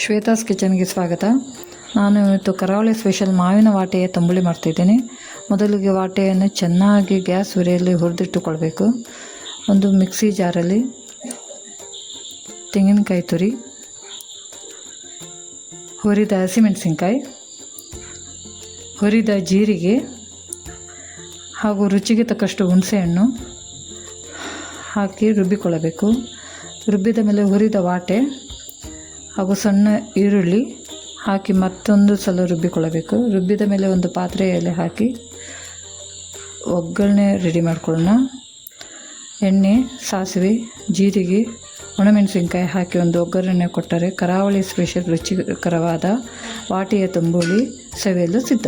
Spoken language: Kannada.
ಶ್ವೇತಾಸ್ ಕಿಚನ್ಗೆ ಸ್ವಾಗತ. ನಾನು ಇವತ್ತು ಕರಾವಳಿ ಸ್ಪೆಷಲ್ ಮಾವಿನ ವಾಟೆಯ ತಂಬುಳಿ ಮಾಡ್ತಿದ್ದೀನಿ. ಮೊದಲಿಗೆ ವಾಟೆಯನ್ನು ಚೆನ್ನಾಗಿ ಗ್ಯಾಸ್ ಉರಿಯಲ್ಲಿ ಹುರಿದಿಟ್ಟುಕೊಳ್ಬೇಕು. ಒಂದು ಮಿಕ್ಸಿ ಜಾರಲ್ಲಿ ತೆಂಗಿನಕಾಯಿ ತುರಿ, ಹುರಿದ ಹಸಿಮೆಣಸಿನ್ಕಾಯಿ, ಹುರಿದ ಜೀರಿಗೆ ಹಾಗೂ ರುಚಿಗೆ ತಕ್ಕಷ್ಟು ಹುಣಸೆಹಣ್ಣು ಹಾಕಿ ರುಬ್ಬಿಕೊಳ್ಳಬೇಕು. ರುಬ್ಬಿದ ಮೇಲೆ ಹುರಿದ ವಾಟೆ ಹಾಗೂ ಸಣ್ಣ ಈರುಳ್ಳಿ ಹಾಕಿ ಮತ್ತೊಂದು ಸಲ ರುಬ್ಬಿಕೊಳ್ಳಬೇಕು. ರುಬ್ಬಿದ ಮೇಲೆ ಒಂದು ಪಾತ್ರೆಯಲ್ಲಿ ಹಾಕಿ ಒಗ್ಗರಣೆ ರೆಡಿ ಮಾಡ್ಕೊಳ್ಳೋಣ. ಎಣ್ಣೆ, ಸಾಸಿವೆ, ಜೀರಿಗೆ, ಒಣಮೆಣಸಿನ್ಕಾಯಿ ಹಾಕಿ ಒಂದು ಒಗ್ಗರಣೆ ಕೊಟ್ಟರೆ ಕರಾವಳಿ ಸ್ಪೆಷಲ್ ರುಚಿಕರವಾದ ವಾಟೆಯ ತಂಬುಳಿ ಸವಿಯಲು ಸಿದ್ಧ.